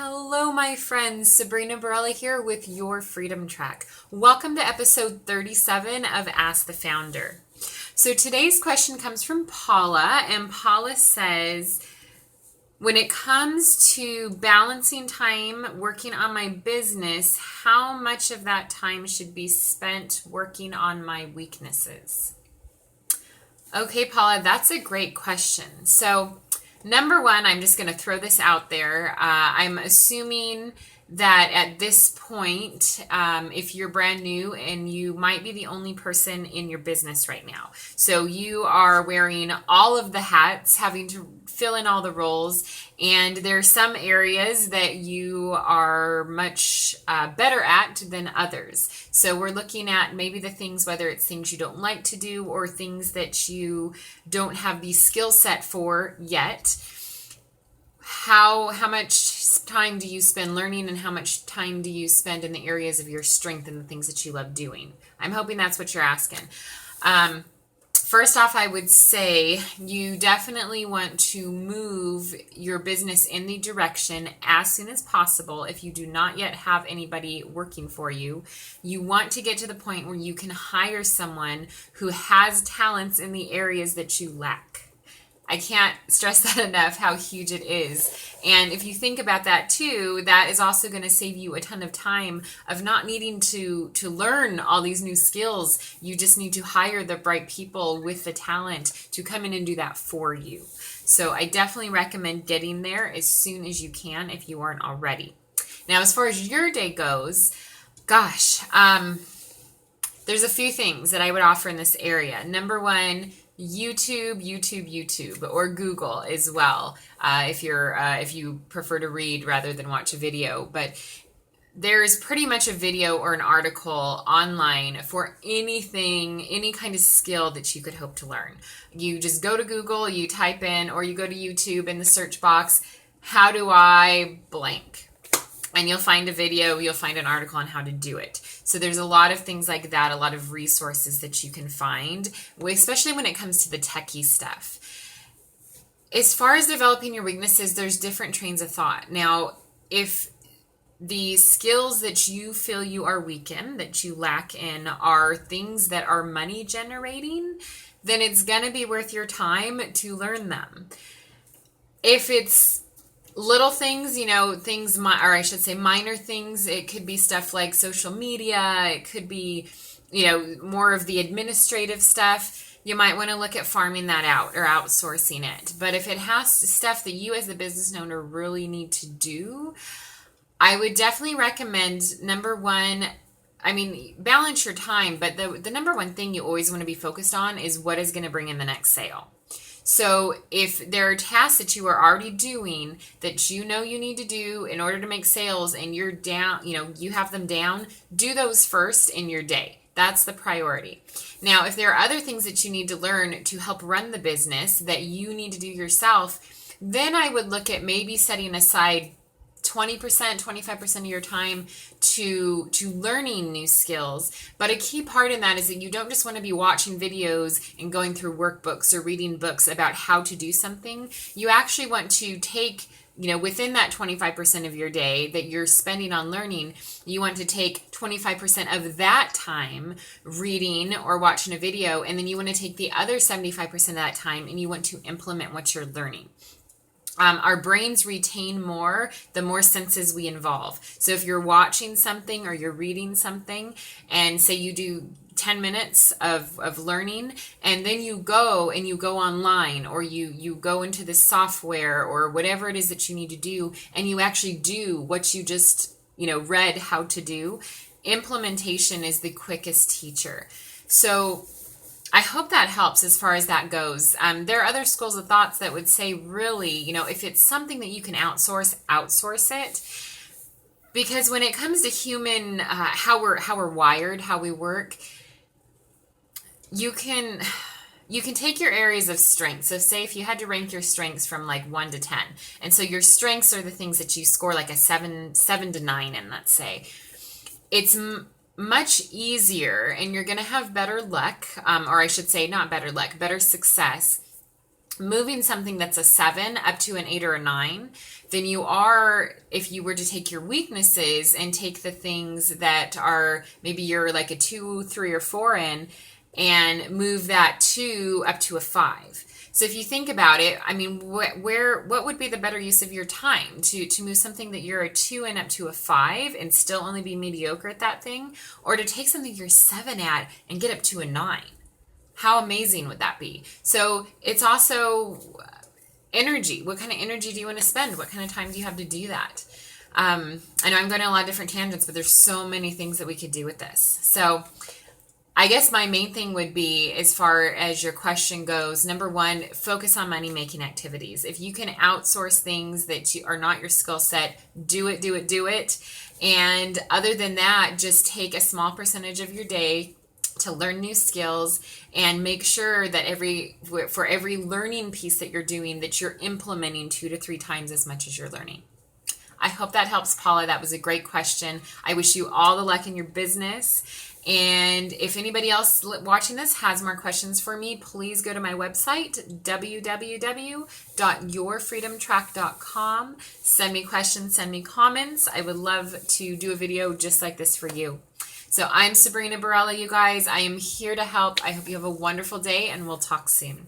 Hello, my friends. Sabrina Barella here with your Freedom Track. Welcome to episode 37 of Ask the Founder. So today's question comes from Paula, and Paula says, when it comes to balancing time working on my business, how much of that time should be spent working on my weaknesses? Okay, Paula, that's a great question. So number one, I'm just going to throw this out there. I'm assuming that at this point, if you're brand new and you might be the only person in your business right now. So you are wearing all of the hats, having to fill in all the roles, and there's some areas that you are much better at than others. So we're looking at maybe the things, whether it's things you don't like to do or things that you don't have the skill set for yet. How much time do you spend learning, and how much time do you spend in the areas of your strength and the things that you love doing? I'm hoping that's what you're asking. First off, I would say you definitely want to move your business in the direction as soon as possible. If you do not yet have anybody working for you, you want to get to the point where you can hire someone who has talents in the areas that you lack. I can't stress that enough, how huge it is. And if you think about that too, that is also going to save you a ton of time of not needing to learn all these new skills. You just need to hire the right people with the talent to come in and do that for you. So I definitely recommend getting there as soon as you can if you aren't already. Now, as far as your day goes, there's a few things that I would offer in this area. Number one, YouTube, or Google as well, if you prefer to read rather than watch a video. But there's pretty much a video or an article online for anything, any kind of skill that you could hope to learn. You just go to Google, you type in, or you go to YouTube in the search box, how do I blank? And you'll find a video, you'll find an article on how to do it. So there's a lot of things like that, a lot of resources that you can find, especially when it comes to the techie stuff. As far as developing your weaknesses, there's different trains of thought. Now, if the skills that you feel you are weak in, that you lack in, are things that are money generating, then it's going to be worth your time to learn them. If it's little things, minor things. It could be stuff like social media. It could be, more of the administrative stuff. You might want to look at farming that out or outsourcing it. But if it has stuff that you as a business owner really need to do, I would definitely recommend, number one, balance your time. But the number one thing you always want to be focused on is what is going to bring in the next sale. So if there are tasks that you are already doing that you know you need to do in order to make sales and you're down, you have them down, do those first in your day. That's the priority. Now, if there are other things that you need to learn to help run the business that you need to do yourself, then I would look at maybe setting aside 20%, 25% of your time to learning new skills. But a key part in that is that you don't just want to be watching videos and going through workbooks or reading books about how to do something. You actually want to take, within that 25% of your day that you're spending on learning, you want to take 25% of that time reading or watching a video, and then you want to take the other 75% of that time and you want to implement what you're learning. Our brains retain more the more senses we involve. So if you're watching something or you're reading something, and say you do 10 minutes of learning, and then you go online, or you go into the software or whatever it is that you need to do, and you actually do what you just read how to do, implementation is the quickest teacher. So I hope that helps as far as that goes. There are other schools of thoughts that would say, really, if it's something that you can outsource it. Because when it comes to human, how we're wired, how we work, you can take your areas of strength. So say if you had to rank your strengths from like 1 to 10. And so your strengths are the things that you score like a 7 to 9 in, let's say. It's much easier, and you're going to have better luck, or I should say not better luck, better success moving something that's a 7 up to an 8 or a 9 than you are if you were to take your weaknesses and take the things that are maybe you're like a 2, 3, or 4 in and move that 2 up to a 5. So if you think about it, I mean, what would be the better use of your time to move something that you're a 2 in up to a 5 and still only be mediocre at that thing, or to take something you're 7 at and get up to a 9? How amazing would that be? So it's also energy. What kind of energy do you want to spend? What kind of time do you have to do that? I know I'm going on a lot of different tangents, but there's so many things that we could do with this. So I guess my main thing would be, as far as your question goes, number 1, focus on money-making activities. If you can outsource things that are not your skill set, do it, do it, do it. And other than that, just take a small percentage of your day to learn new skills, and make sure that for every learning piece that you're doing, that you're implementing 2 to 3 times as much as you're learning. I hope that helps, Paula. That was a great question. I wish you all the luck in your business. And if anybody else watching this has more questions for me, please go to my website, www.yourfreedomtrack.com. Send me questions, send me comments. I would love to do a video just like this for you. So I'm Sabrina Barella, you guys. I am here to help. I hope you have a wonderful day, and we'll talk soon.